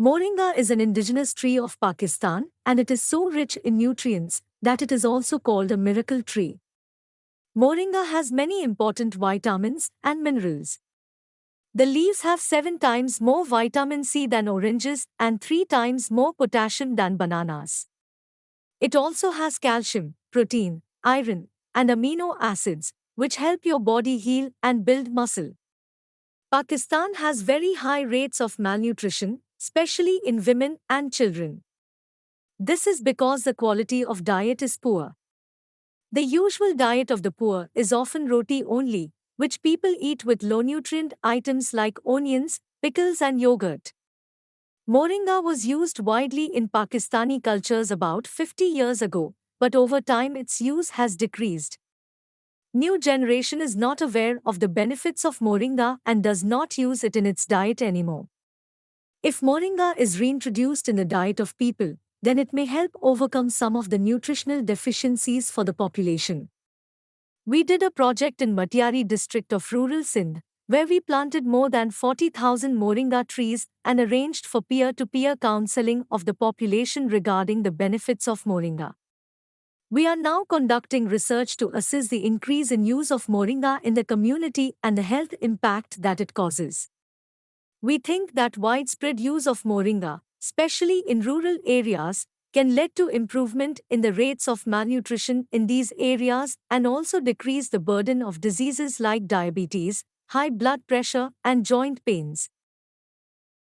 Moringa is an indigenous tree of Pakistan and it is so rich in nutrients that it is also called a miracle tree. Moringa has many important vitamins and minerals. The leaves have 7 times more vitamin C than oranges and 3 times more potassium than bananas. It also has calcium, protein, iron, and amino acids, which help your body heal and build muscle. Pakistan has very high rates of malnutrition, especially in women and children. This is because the quality of diet is poor. The usual diet of the poor is often roti only, which people eat with low nutrient items like onions, pickles, and yogurt. Moringa was used widely in Pakistani cultures about 50 years ago, but over time its use has decreased. New generation is not aware of the benefits of moringa and does not use it in its diet anymore. If moringa is reintroduced in the diet of people, then it may help overcome some of the nutritional deficiencies for the population. We did a project in Matiari district of rural Sindh, where we planted more than 40,000 moringa trees and arranged for peer-to-peer counseling of the population regarding the benefits of moringa. We are now conducting research to assess the increase in use of moringa in the community and the health impact that it causes. We think that widespread use of moringa, especially in rural areas, can lead to improvement in the rates of malnutrition in these areas and also decrease the burden of diseases like diabetes, high blood pressure, and joint pains.